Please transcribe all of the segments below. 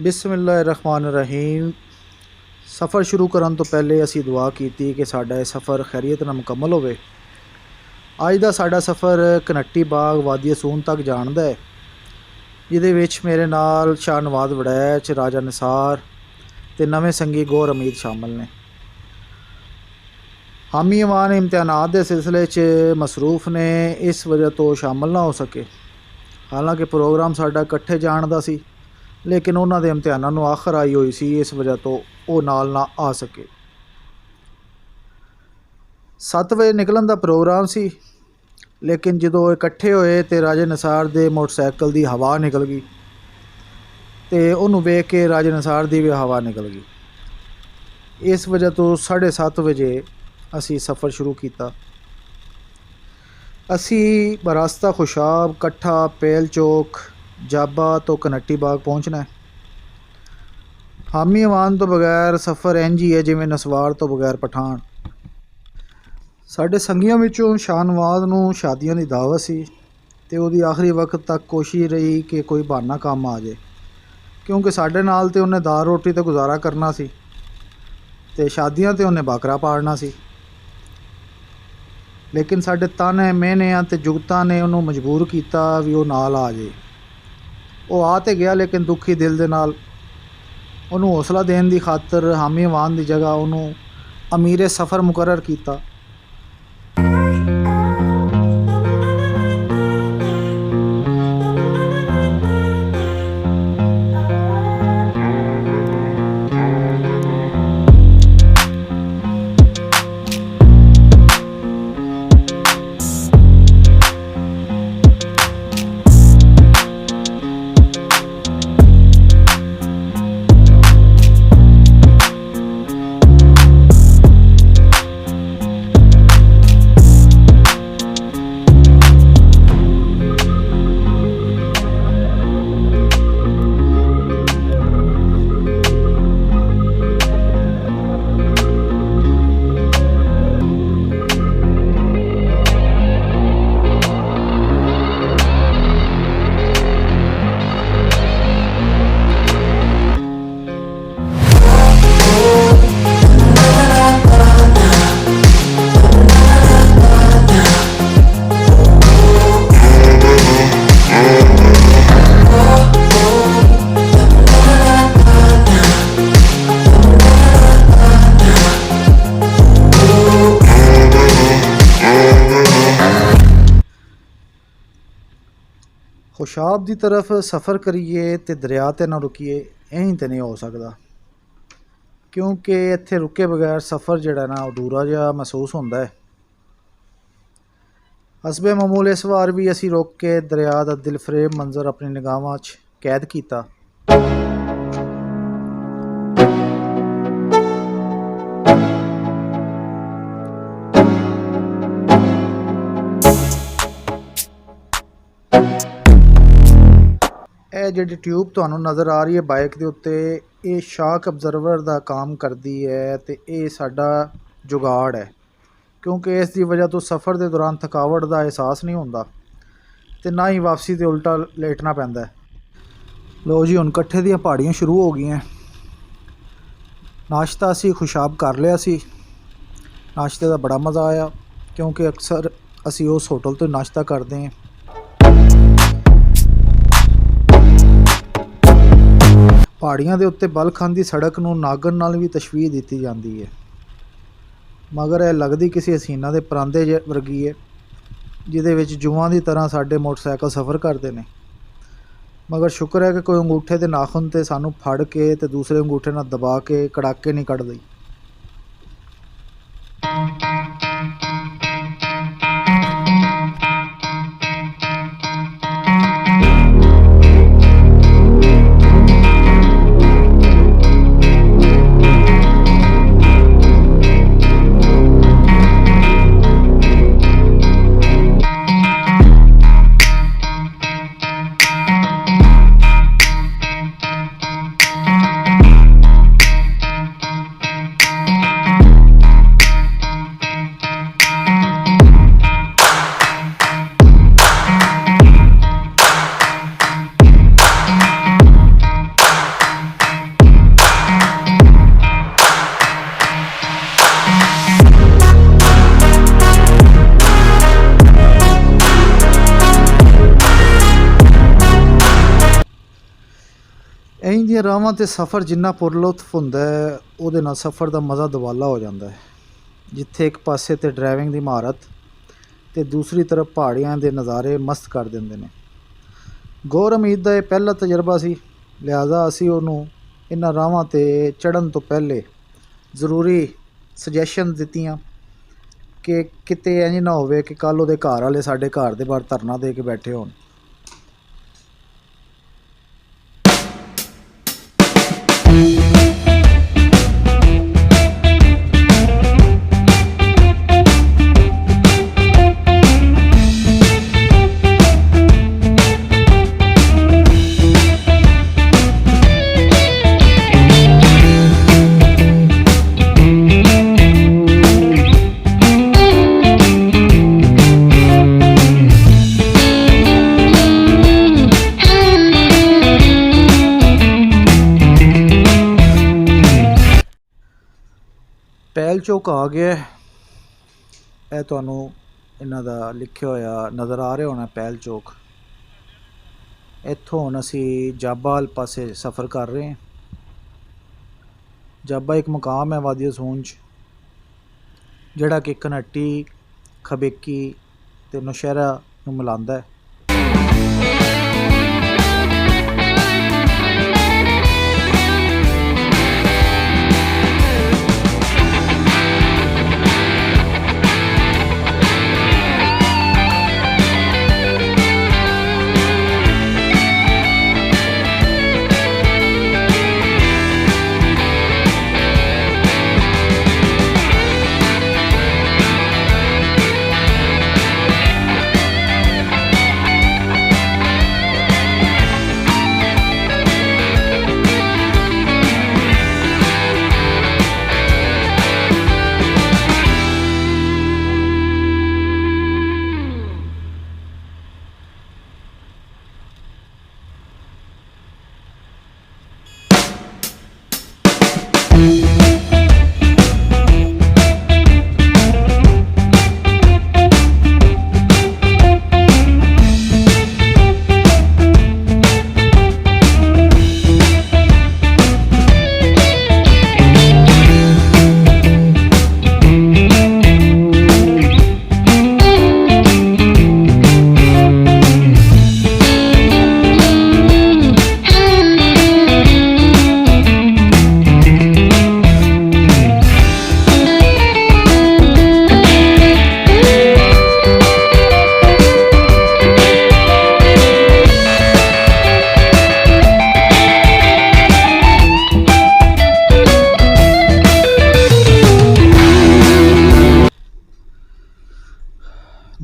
बिस्मिल्लाहिर्रहमानिर्रहीम। सफ़र शुरू करन तो पहले असी दुआ की कि साडा सफ़र खैरियत नाल मुकम्मल होवे। अज दा साडा सफ़र कनट्टी बाग वादी असून तक जाणदा है, जिहदे विच मेरे नाल शाहनवाज वड़ैच, राजा निसार ते नवें संगी गौर अमीद शामिल ने। हामी अमान इम्तिहानात के सिलसिले च मसरूफ ने, इस वजह तो शामिल ना हो सके। हालांकि प्रोग्राम साडा इकट्ठे जाण दा सी, लेकिन उन्हां दे इम्तिहानां नूं आखर आई हुई सी, इस वजह तो वो नाल ना आ सके। 7 बजे निकलन दा प्रोग्राम सी, लेकिन जदों इकट्ठे होए तो राजे निसार दे मोटरसाइकिल दी हवा निकल गई तो उन्होंने वेख के राजे निसार दी भी हवा निकल गई। इस वजह तो 7:30 बजे असी सफ़र शुरू किया। असी बरास्ता खुशाब, कट्ठा, पेल चौक, जाबा तो कनट्टी बाग पहुँचना है। हामी अमान तो बगैर सफ़र इंज ही है जिमें नसवार तो बगैर पठान। साढ़े संगियों विचों शाहनवाज नूं शादियां दी दावत सी ते उहदी आखिरी वक्त तक कोशिश रही कि कोई बहाना काम आ जाए, क्योंकि साढ़े नाल ते उन्हें दाल रोटी ते गुजारा करना सी ते शादियां ते उन्हें बकरा पालना सी। लेकिन साढ़े ताने मेहनतियां ते जुगतां ने उन्होंने मजबूर किया भी वो नाल आ जाए। वो आ तो गया, लेकिन दुखी दिल दे नाल उन्होंने हौसला देने की खातर हामी अमान की जगह उन्होंने अमीर सफ़र मुकर्रर किया। खुशाब की तरफ सफ़र करिए तो दरिया ते ना रुकीए, यहीं तो नहीं हो सकता, क्योंकि इत्थे रुके बगैर सफ़र जिहड़ा ना अधूरा जिहा महसूस होंदा है। हसबे मामूल इस बार भी असी रुक के दरिया का दिलफरेब मंजर अपनी निगाहां च कैद किया। यह जी ट्यूब तुहानूं नज़र आ रही है बाइक के उत्ते, ये शॉक ऑबजर्वर का काम करती है तो ये साडा जुगाड़ है, क्योंकि इसकी वजह तो सफ़र के दौरान थकावट का एहसास नहीं होता तो ना ही वापसी तो उल्टा लेटना पैंदा है। लो जी, हुण कट्ठे दियां पहाड़ियाँ शुरू हो गई हैं। नाश्ता असी खुशाब कर लिया सी। नाश्ते का बड़ा मज़ा आया, क्योंकि अक्सर असी उस होटल तो नाश्ता करते हैं। पहाड़ियां दे उत्ते बलखंड की सड़क नूं नागन नाल भी तशबीह दी जाती है, मगर यह लगती किसी हसीना के परांदे वर्गी है, जिहदे विच जुआं की तरह साडे मोटरसाइकिल सफ़र करते हैं। मगर शुक्र है कि कोई अंगूठे के नाखुन ते सानू फड़ के ते दूसरे अंगूठे नाल दबा के कड़ाके नहीं कढ़दी। ਦੀਆਂ ਰਾਹਾਂ 'ਤੇ ਸਫ਼ਰ ਜਿੰਨਾ ਪੁਰਲੁਤਫ ਹੁੰਦਾ ਹੈ, ਉਹਦੇ ਨਾਲ ਸਫ਼ਰ ਦਾ ਮਜ਼ਾ ਦੁਬਾਲਾ ਹੋ ਜਾਂਦਾ ਹੈ। ਜਿੱਥੇ ਇੱਕ ਪਾਸੇ 'ਤੇ ਡਰਾਈਵਿੰਗ ਦੀ ਮਹਾਰਤ ਅਤੇ ਦੂਸਰੀ ਤਰਫ ਪਹਾੜੀਆਂ ਦੇ ਨਜ਼ਾਰੇ ਮਸਤ ਕਰ ਦਿੰਦੇ ਨੇ। ਗੌਰ ਹਮੀਦ ਦਾ ਇਹ ਪਹਿਲਾ ਤਜਰਬਾ ਸੀ, ਲਿਹਾਜ਼ਾ ਅਸੀਂ ਉਹਨੂੰ ਇਹਨਾਂ ਰਾਹਾਂ 'ਤੇ ਚੜ੍ਹਨ ਤੋਂ ਪਹਿਲੇ ਜ਼ਰੂਰੀ ਸੁਜੈਸ਼ਨ ਦਿੱਤੀਆਂ ਕਿ ਕਿਤੇ ਇੰਝ ਨਾ ਹੋਵੇ ਕਿ ਕੱਲ੍ਹ ਉਹਦੇ ਘਰ ਵਾਲੇ ਸਾਡੇ ਘਰ ਦੇ ਬਾਹਰ ਧਰਨਾ ਦੇ ਕੇ ਬੈਠੇ ਹੋਣ। ਪਹਿਲ ਚੌਕ ਆ ਗਿਆ। ਇਹ ਤੁਹਾਨੂੰ ਇਹਨਾਂ ਦਾ ਲਿਖਿਆ ਹੋਇਆ ਨਜ਼ਰ ਆ ਰਿਹਾ ਹੋਣਾ, ਪਹਿਲ ਚੌਕ। ਇੱਥੋਂ ਹੁਣ ਅਸੀਂ ਜਾਬਾ ਵਾਲੇ ਪਾਸੇ ਸਫ਼ਰ ਕਰ ਰਹੇ ਹਾਂ। ਜਾਬਾ ਇੱਕ ਮੁਕਾਮ ਹੈ ਵਾਦੀ ਅਸੂਨ 'ਚ, ਜਿਹੜਾ ਕਿ ਘਨੱਟੀ, ਖਬੇਕੀ ਅਤੇ ਨੌਸ਼ਹਿਰਾ ਨੂੰ ਮਿਲਾਉਂਦਾ ਹੈ।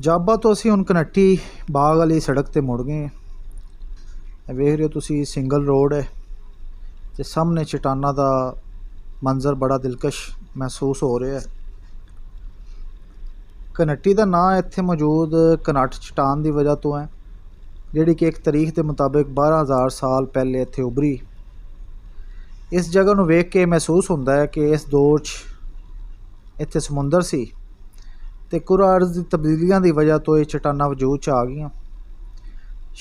ਜਾਬਾ ਤੋਂ ਅਸੀਂ ਹੁਣ ਘਨੱਟੀ ਬਾਗ ਵਾਲੀ ਸੜਕ 'ਤੇ ਮੁੜ ਗਏ। ਵੇਖ ਰਹੇ ਹੋ ਤੁਸੀਂ, ਸਿੰਗਲ ਰੋਡ ਹੈ ਅਤੇ ਸਾਹਮਣੇ ਚਟਾਨਾਂ ਦਾ ਮੰਜ਼ਰ ਬੜਾ ਦਿਲਕਸ਼ ਮਹਿਸੂਸ ਹੋ ਰਿਹਾ ਹੈ। ਘਨੱਟੀ ਦਾ ਨਾਂ ਇੱਥੇ ਮੌਜੂਦ ਘਨੱਟ ਚਟਾਨ ਦੀ ਵਜ੍ਹਾ ਤੋਂ ਹੈ, ਜਿਹੜੀ ਕਿ ਇੱਕ ਤਾਰੀਖ ਦੇ ਮੁਤਾਬਿਕ 12,000 ਸਾਲ ਪਹਿਲੇ ਇੱਥੇ ਉਭਰੀ। ਇਸ ਜਗ੍ਹਾ ਨੂੰ ਵੇਖ ਕੇ ਮਹਿਸੂਸ ਹੁੰਦਾ ਹੈ ਕਿ ਇਸ ਦੌਰ 'ਚ ਇੱਥੇ ਸਮੁੰਦਰ ਸੀ ਅਤੇ ਕੁਰਾ ਅਰਜ਼ ਦੀ ਤਬਦੀਲੀਆਂ ਦੀ ਵਜ੍ਹਾ ਤੋਂ ਇਹ ਚਟਾਨਾਂ ਵਜੂਦ 'ਚ ਆ ਗਈਆਂ।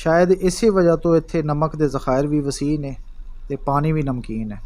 ਸ਼ਾਇਦ ਇਸੇ ਵਜ੍ਹਾ ਤੋਂ ਇੱਥੇ ਨਮਕ ਦੇ ਜ਼ਖਾਇਰ ਵੀ ਵਸੀਹ ਨੇ ਅਤੇ ਪਾਣੀ ਵੀ ਨਮਕੀਨ ਹੈ।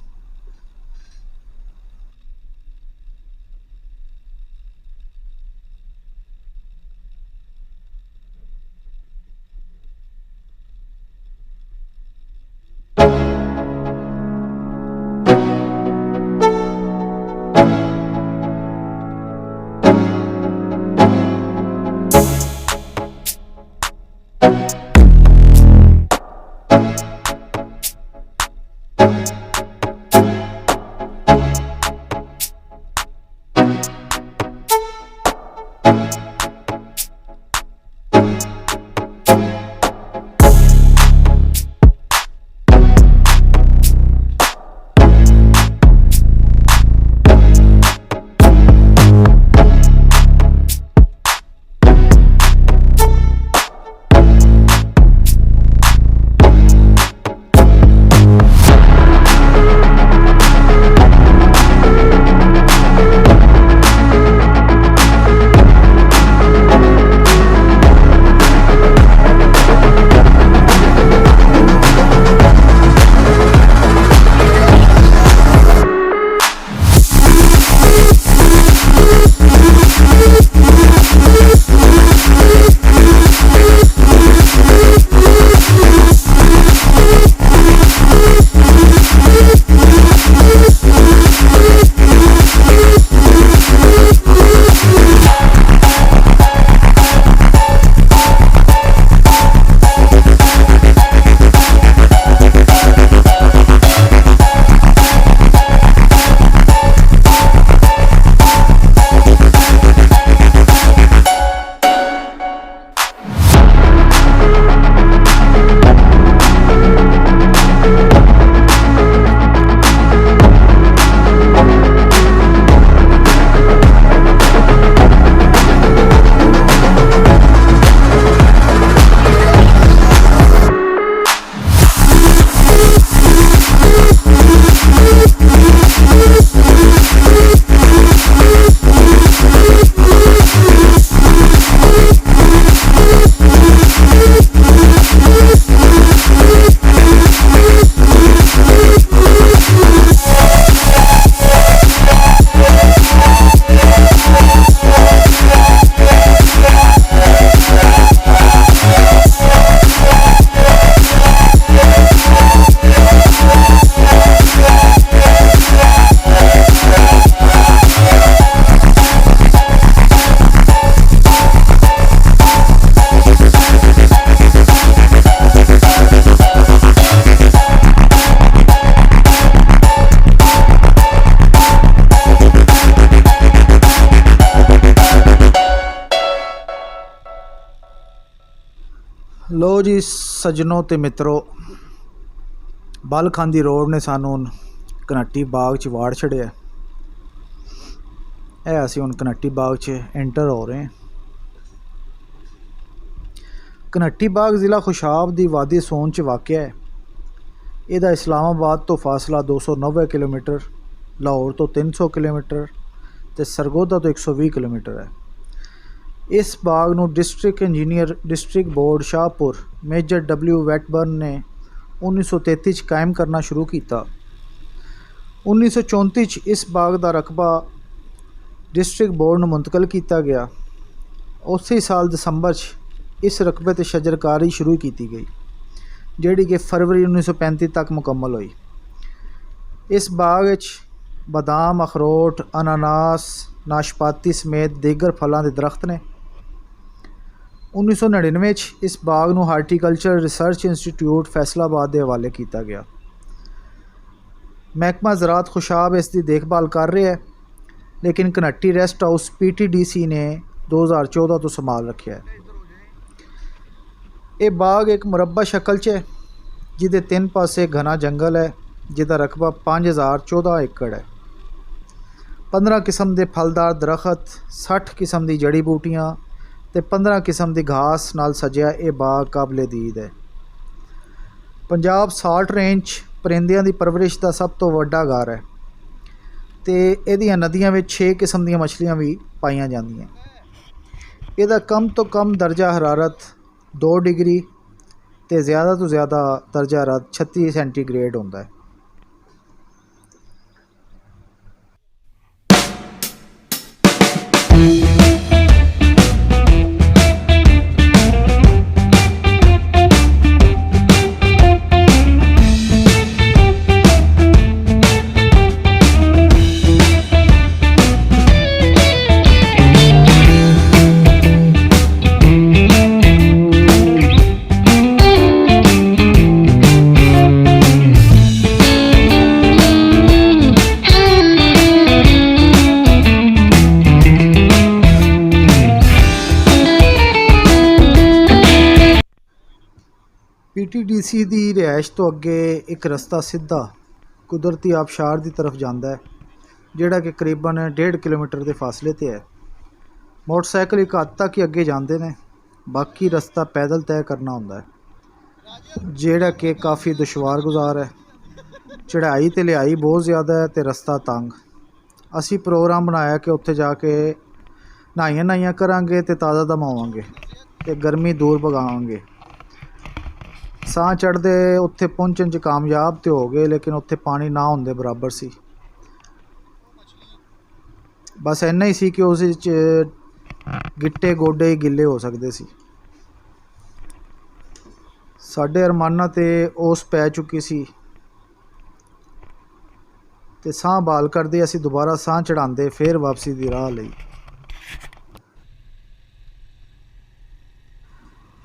लो जी सज्जनों ते मित्रों, बल खांदी रोड ने सानू कनट्टी बाग च वाड़ छड़िया है। असीं हुण कनट्टी बाग च एंटर हो रहे हैं। कनट्टी बाग ज़िला खुशाब दी वादी सोन च वाक़या है। इहदा इस्लामाबाद तो फासला 290 किलोमीटर, लाहौर तो 300 किलोमीटर ते सरगोदा तो 120 किलोमीटर है। इस बाग नूं district engineer district board Shahpur major W वैटबर्न ने 1933 कायम करना शुरू किया। 1934 इस बाग का रकबा डिस्ट्रिक्ट बोर्ड नूं मुंतकिल किया गया। उसी साल दिसंबर इस रकबे ते शजरकारी शुरू की गई, जिहड़ी कि फरवरी 1935 तक मुकम्मल हुई। इस बाग विच बादाम, अखरोट, अनानास, नाशपाती समेत दीगर फलों के दरख्त ने। 1999 इस बाग नूं हार्टिकल्चर रिसर्च इंस्टीट्यूट फैसलाबाद के हवाले किया गया। महकमा ज़राअत खुशाब इसकी देखभाल कर रहा है, लेकिन कनट्टी रेस्ट हाउस PTDC ने 2014 तो संभाल रखा है। ये बाग एक मुरब्बा शक्ल च है, जिदे 3 पासे घना जंगल है, जिसका रकबा 5014 एकड़ है। 15 किस्म के फलदार दरख्त, 60 किस्म की जड़ी बूटियां ते 15 किस्म की घास नाल सजिया ये बाग काबिले दीद है। पंजाब साल्ट रेंज परिंदियां की परवरिश का सब तो वड्डा गार है ते इहदियां नदियां में 6 किस्म दी मछलियां भी पाईयां जांदियां। इहदा कम तो कम दर्जा हरारत 2 डिग्री ते ज़्यादा तो ज़्यादा दर्जा हरारत 36 सेंटीग्रेड होंदा है। PTDC की रिहाइश तो अगे एक रस्ता सीधा कुदरती आबशार की तरफ जाता है, जोड़ा कि करीबन 1.5 किलोमीटर के फासले पर है। मोटरसाइकिल एक हद तक ही अगे जाते हैं, बाकी रस्ता पैदल तय करना होंदा है, जोड़ा कि काफ़ी दुशवार गुजार है। चढ़ाई ते लिहाई बहुत ज़्यादा है तो रस्ता तंग। असी प्रोग्राम बनाया कि उत्थे जाके नहाइयां करांगे ते ताज़ा दम होवांगे ते गर्मी दूर भगावांगे। साह चढ़ते उत्थे पहुँचन च कामयाब तो हो गए, लेकिन उत्थे पानी ना होंदे बराबर सी। बस इन्ना ही सी कि उस गिट्टे गोडे ही गिले हो सकते सी। साडे अरमाना ते ओस पै चुकी सी ते साह बहाल करदे असी दोबारा साह चढ़ाते फिर वापसी की राह लई।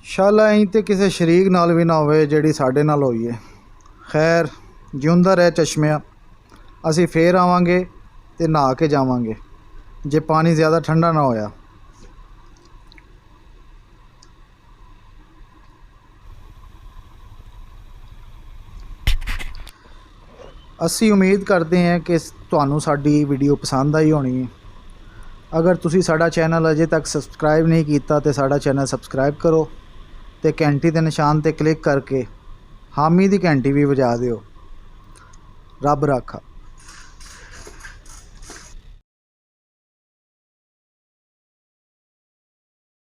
शाला इंज ते किसी शरीक नाल भी ना होवे जिहड़ी साडे नाल होई है। खैर जिउंदा रह चश्मिया, असी फिर आवांगे ते नहा के जावांगे जे पानी ज़्यादा ठंडा ना होया। असी उम्मीद करते हैं कि तुहानू साडी वीडियो पसंद आई होनी है। अगर तुसी साडा चैनल अजे तक सबसक्राइब नहीं किया तो साडा चैनल सबसक्राइब करो ते घंटी के निशान ते क्लिक करके हामी दी घंटी भी बजा दिओ। रब राखा।